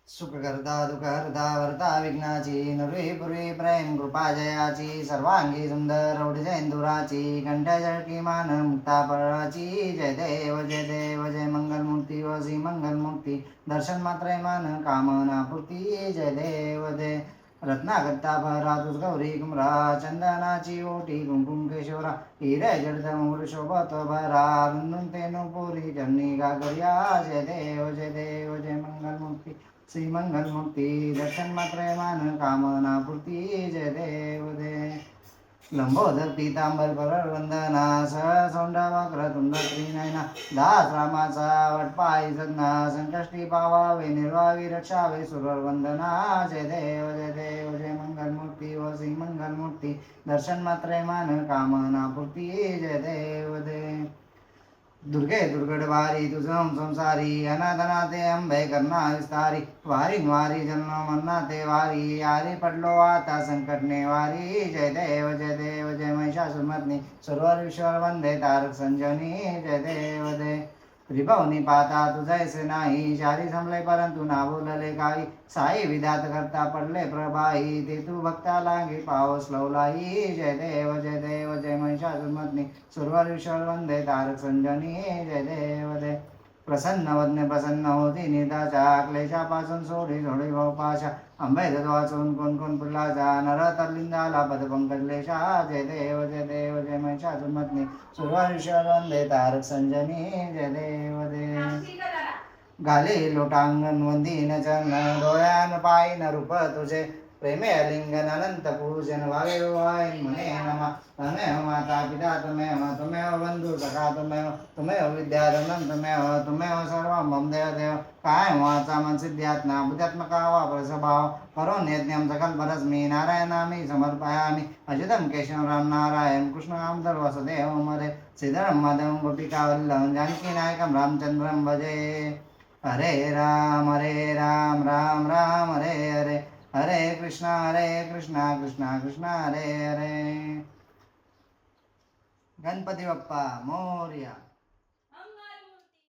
सुखकर्ता दुःखहर्ता वर्ता विघ्नाची नरवी पूर्वी प्रेम कृपा जयाची सर्वांगी सुंदर औढजेंदुराची कंठजळकी मान मुक्ता पराची जय देव जय मंगलमूर्ती व श्री मंगलमूर्ती दर्शन मात्रे मान कामना पूर्ती जय देव जय रत्नागत्ता भरा तुझ गौरी कुमरा चंदनाची ओटी कुंकुम केशोरा हिरे जडदमूळ शोभत भरा रुंदून तेनु पुरी चरणी गागर्या जय देव जय मंगलमूर्ती श्री मंगलमूर्ती दर्शन मात्रे मान कामना पूर्ती जय देव जय लंबोदर पीतांबर परर वंदना सहसौंडा वक्रतुंड त्रिनयना दास रामाचा वटपाई सदना संकष्टी पावावे निर्वावी रक्षावे सुरवर वंदना जय देव जय मंगलमूर्ती व श्री मंगलमूर्ती दर्शन मात्रे मान कामना पूर्ती जय देव जय दुर्गे दुर्गडवारी तुझं संसारी अनाथनाथे अंबे करना विस्तारी वारी वारी जन्म मन्नाते वारी आरी पडलो आता संकटने वारी जय देव जय महिषासुरमर्दिनी सर्वर विश्वर वंदे तारक संजनी जय देव जय त्रिभुवनी पाता तुझैसे नाही शारी संभले परंतु ना बोलले काही साई विधात करता पडले प्रभाई ते तू भक्ता लागे पावस लवलाई जय देव जय महिषासुरमर्दिनी सुरवर विश्वर वंदे तारक संजनी जय देव जय प्रसन्न वदने प्रसन्न होती निदाचा क्लेशापासून सोडी भवपाशा अंबेद वाचून कोण पुरलाचा नर तरलिंदाला पदपंकज क्लेशा जय देव जय महिषासुरमर्दिनी सुरवर वंदे तारक संजनी जय देव जय घाले लोटांगण वंदीन चरण डोळ्यान पायन रूप तुझे प्रेमे लिंगन अनंत पूजन वावे वाय मने नमा तमेव माता पिता तुमेव बंधु सखा तुमेव विद्याधनं तुमेव सर्व मम देव काय वाचा मन सिद्ध्यात्मा बुद्ध्यात्मका वा स्वभाव करोन यज्ञम सकल परस्मी नारायणामी समर्पयामि अजितं केशव राम नारायण कृष्ण धर वसुदेव मरे श्रीधरं माधवं गोपिका वल्लभं जानकी नायकं रामचंद्रं भजे हरे राम राम राम हरे हरे हरे कृष्णा कृष्णा कृष्णा हरे हरे. गणपती बाप्पा मोरया.